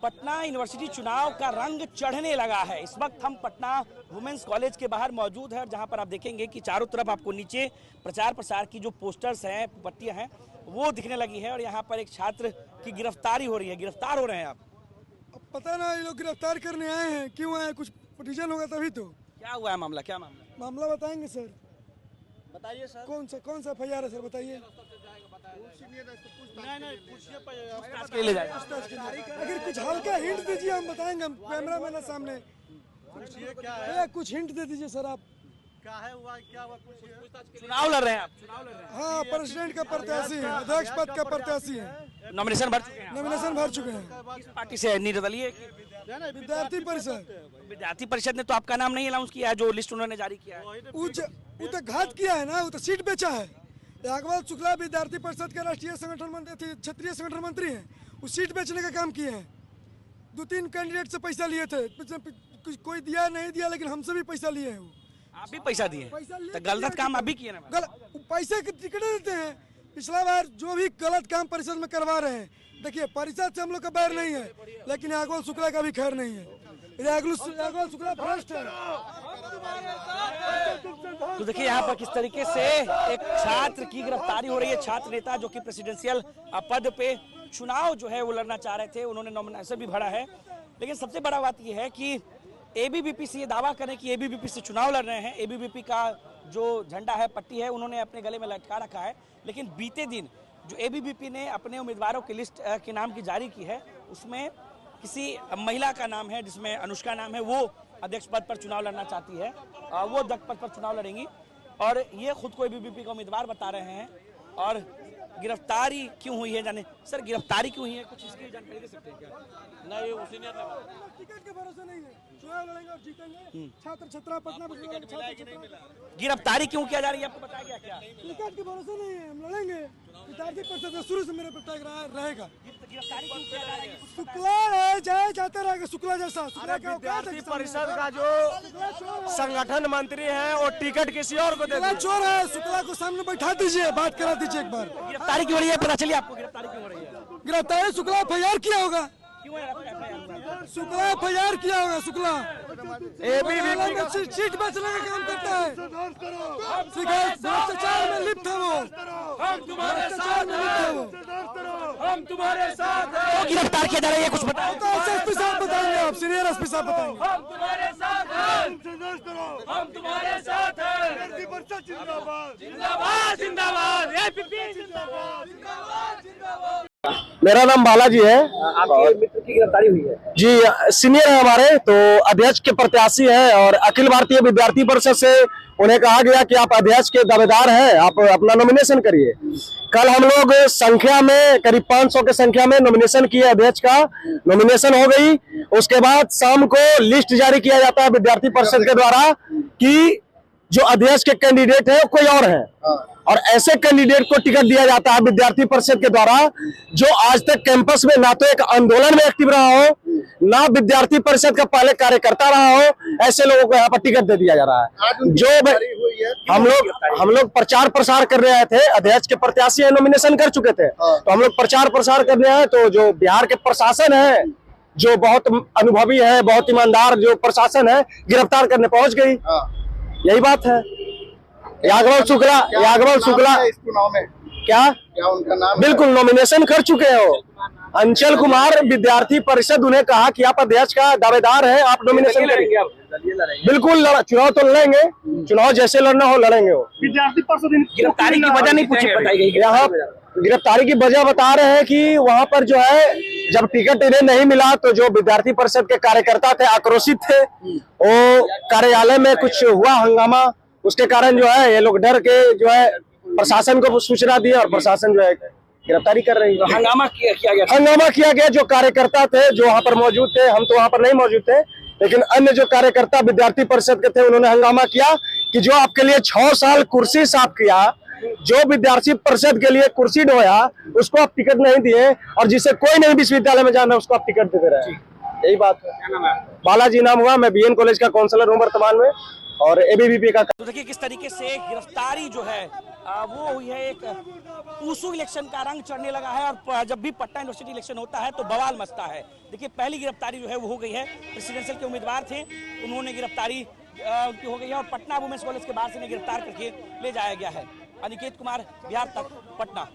Patna university चुनाव का रंग चढ़ने लगा है। इस वक्त हम पटना वुमेन्स कॉलेज के बाहर मौजूद हैं, जहां पर आप देखेंगे कि चारों तरफ आपको नीचे प्रचार प्रसार की जो पोस्टर्स हैं, पट्टियां हैं, वो दिखने लगी है। और यहां पर एक छात्र की गिरफ्तारी हो रही है। गिरफ्तार हो रहे हैं आप? अब पता ना, ये लोग गिरफ्तार करने आए हैं, क्यों आए, कुछ रीजन होगा तभी तो। क्या हुआ है मामला? क्या मामला? मामला बताएंगे सर। बताइए सर। कौन सा FIR है सर, बताइए। ले जाए अगर कुछ हल्का हिंट दीजिए, हम बताएंगे। हम कैमरा मैन है सामने। कुछ हिंट दे दीजिए सर आप। चुनाव लड़ रहे हैं आप? हाँ, प्रेसिडेंट का प्रत्याशी है, अध्यक्ष पद का प्रत्याशी है। नॉमिनेशन भर चुके हैं? नॉमिनेशन भर चुके हैं। किस पार्टी से? निर्दलीय? विद्यार्थी परिषद। विद्यार्थी परिषद ने तो आपका नाम नहीं अनाउंस किया है, जो लिस्ट उन्होंने जारी किया है। वो तो घात किया है ना, वो तो सीट बेचा है। याग्वल शुक्ला विद्यार्थी परिषद के राष्ट्रीय संगठन मंत्री थे, क्षेत्रीय संगठन मंत्री हैं। वो सीट बेचने का काम किए हैं। 2-3 कैंडिडेट से पैसा लिए थे, कोई दिया नहीं दिया, लेकिन हमसे भी पैसा लिए हैं। वो आप भी पैसा दिए? तो गलत काम आप भी किए ना? पैसे की टिकट देते हैं। पिछला बार जो भी गलत काम परिषद में करवा रहे हैं, देखिए परिषद से हम लोग का बैर नहीं है, लेकिन याग्वल शुक्ला का भी खैर नहीं है। याग्वल शुक्ला भ्रष्ट है। तो देखिए यहाँ पर किस तरीके से एक छात्र की गिरफ्तारी हो रही है। छात्र नेता जो कि प्रेसिडेंशियल पद पे चुनाव जो है वो लड़ना चाह रहे थे, उन्होंने नॉमिनेशन भी भरा है। लेकिन सबसे बड़ा बात यह है कि ABVP से ये दावा करें कि ABVP से चुनाव लड़ रहे हैं। ABVP का जो झंडा है, पट्टी है, उन्होंने अपने गले में लटका रखा है। लेकिन बीते दिन जो ABVP ने अपने उम्मीदवारों की लिस्ट के नाम की जारी की है, उसमें किसी महिला का नाम है, जिसमें अनुष्का नाम है, वो अध्यक्ष पद पर चुनाव लड़ना चाहती है। वो अध्यक्ष पद पर चुनाव लड़ेंगी और ये खुद को ABVP का उम्मीदवार बता रहे हैं। और गिरफ्तारी क्यों हुई है, जाने सर गिरफ्तारी क्यों हुई है, कुछ इसकी जानकारी दे सकते हैं क्या? नहीं, उसी ने टिकट के भरोसे नहीं है, चुनाव लड़ेंगे और जीतेंगे। छात्र छात्रा पटना गिरफ्तारी क्यों किया जा रही है, आपको बताया गया क्या? टिकट के भरोसे नहीं है, हम लड़ेंगे। विद्यार्थी परिषद से शुरू से मेरे पर टैग रहेगा। गिरफ्तारी क्यों किया जा रही है? शुक्ला है, जाए जाते रहेगा शुक्ला जैसा। विद्यार्थी परिषद का जो संगठन मंत्री है वो टिकट किसी और को दे दिया। चोर है, शुक्ला को सामने बैठा दीजिए, बात करा दीजिए एक बार। गिरफ्तारी क्यों हो रही है, पता चलिए आपको? गिरफ्तारी क्यों हो रही है? गिरफ्तारी शुक्ला FIR किया होगा। शुक्ला FIR किया होगा। शुक्ला ABVP सीट बेचने का काम करता है। भ्रष्टाचार में लिप्त है वो। हम तुम्हारे साथ हैं। गिरफ्तार किया जा रही है, कुछ बताओ तो SP साहब बताएंगे, आप सीनियर SP साहब बताएंगे। हम तुम्हारे साथ हैं। हम तुम्हारे साथ हैं। जिंदाबाद जिंदाबाद जिंदाबाद ABVP जिंदाबाद। मेरा नाम बालाजी है। आपके मित्र की गिरफ्तारी हुई है? जी, सीनियर है हमारे, तो अध्यक्ष के प्रत्याशी हैं और अखिल भारतीय विद्यार्थी परिषद से उन्हें कहा गया कि आप अध्यक्ष के दावेदार हैं, आप अपना नॉमिनेशन करिए। कल हम लोग संख्या में करीब 500 के संख्या में नॉमिनेशन किए, अध्यक्ष का नॉमिनेशन हो गई। उसके बाद शाम को लिस्ट जारी किया जाता है विद्यार्थी परिषद के द्वारा कि जो अध्यक्ष के कैंडिडेट है वो कोई और है, और ऐसे कैंडिडेट को टिकट दिया जाता है विद्यार्थी परिषद के द्वारा जो आज तक कैंपस में ना तो एक आंदोलन में एक्टिव रहा हो, ना विद्यार्थी परिषद का पहले कार्यकर्ता रहा हो। ऐसे लोगों को यहाँ पर टिकट दे दिया जा रहा है। जो हम लोग प्रचार प्रसार करने आए थे, अध्यक्ष के प्रत्याशी नॉमिनेशन कर चुके थे, तो हम लोग प्रचार प्रसार करने आए, तो जो बिहार के प्रशासन है, जो बहुत अनुभवी है, बहुत ईमानदार जो प्रशासन है, गिरफ्तार करने पहुंच गई। यही बात है। याग्वल शुक्ला इस चुनाव में क्या उनका नाम? बिल्कुल नॉमिनेशन कर चुके हैं वो। अंचल कुमार विद्यार्थी परिषद, उन्हें कहा कि आप अध्यक्ष का दावेदार हैं, आप नॉमिनेशन करेंगे। बिल्कुल चुनाव तो लड़ेंगे, चुनाव जैसे लड़ना हो लड़ेंगे वो। विद्यार्थी परिषद गिरफ्तारी की वजह नहीं पूछी, बताई गई? यहाँ गिरफ्तारी की वजह बता रहे हैं कि वहाँ पर जो है, जब टिकट इन्हें नहीं मिला तो जो विद्यार्थी परिषद के कार्यकर्ता थे, आक्रोशित थे। वो कार्यालय में कुछ हुआ हंगामा, उसके कारण जो है ये लोग डर के जो है प्रशासन को सूचना दी और प्रशासन जो है गिरफ्तारी कर रही है। हंगामा किया गया। जो कार्यकर्ता थे जो वहाँ पर मौजूद थे, हम तो वहाँ पर नहीं मौजूद थे, लेकिन अन्य जो कार्यकर्ता विद्यार्थी परिषद के थे, उन्होंने हंगामा किया कि जो आपके लिए 6 साल कुर्सी साफ किया, जो विद्यार्थी परिषद के लिए कुर्सी ढोया, उसको आप टिकट नहीं दिए, और जिसे कोई नहीं विश्वविद्यालय में जाना उसको आप टिकट दे रहे हैं। यही बात है। बालाजी नाम हुआ, मैं BN कॉलेज का काउंसलर हूँ वर्तमान में। और एबीवीपी का। तो देखिए किस तरीके से गिरफ्तारी जो है वो हुई है। एक पूसू इलेक्शन का रंग चढ़ने लगा है और जब भी पटना यूनिवर्सिटी इलेक्शन होता है तो बवाल मचता है। देखिए पहली गिरफ्तारी जो है वो हो गई है, प्रेसिडेंशियल के उम्मीदवार थे, उन्होंने गिरफ्तारी उनकी हो गई है और पटना वुमेन्स कॉलेज के बाहर से इन्हें गिरफ्तार करके ले जाया गया है। अनिकेत कुमार, बिहार तक, पटना।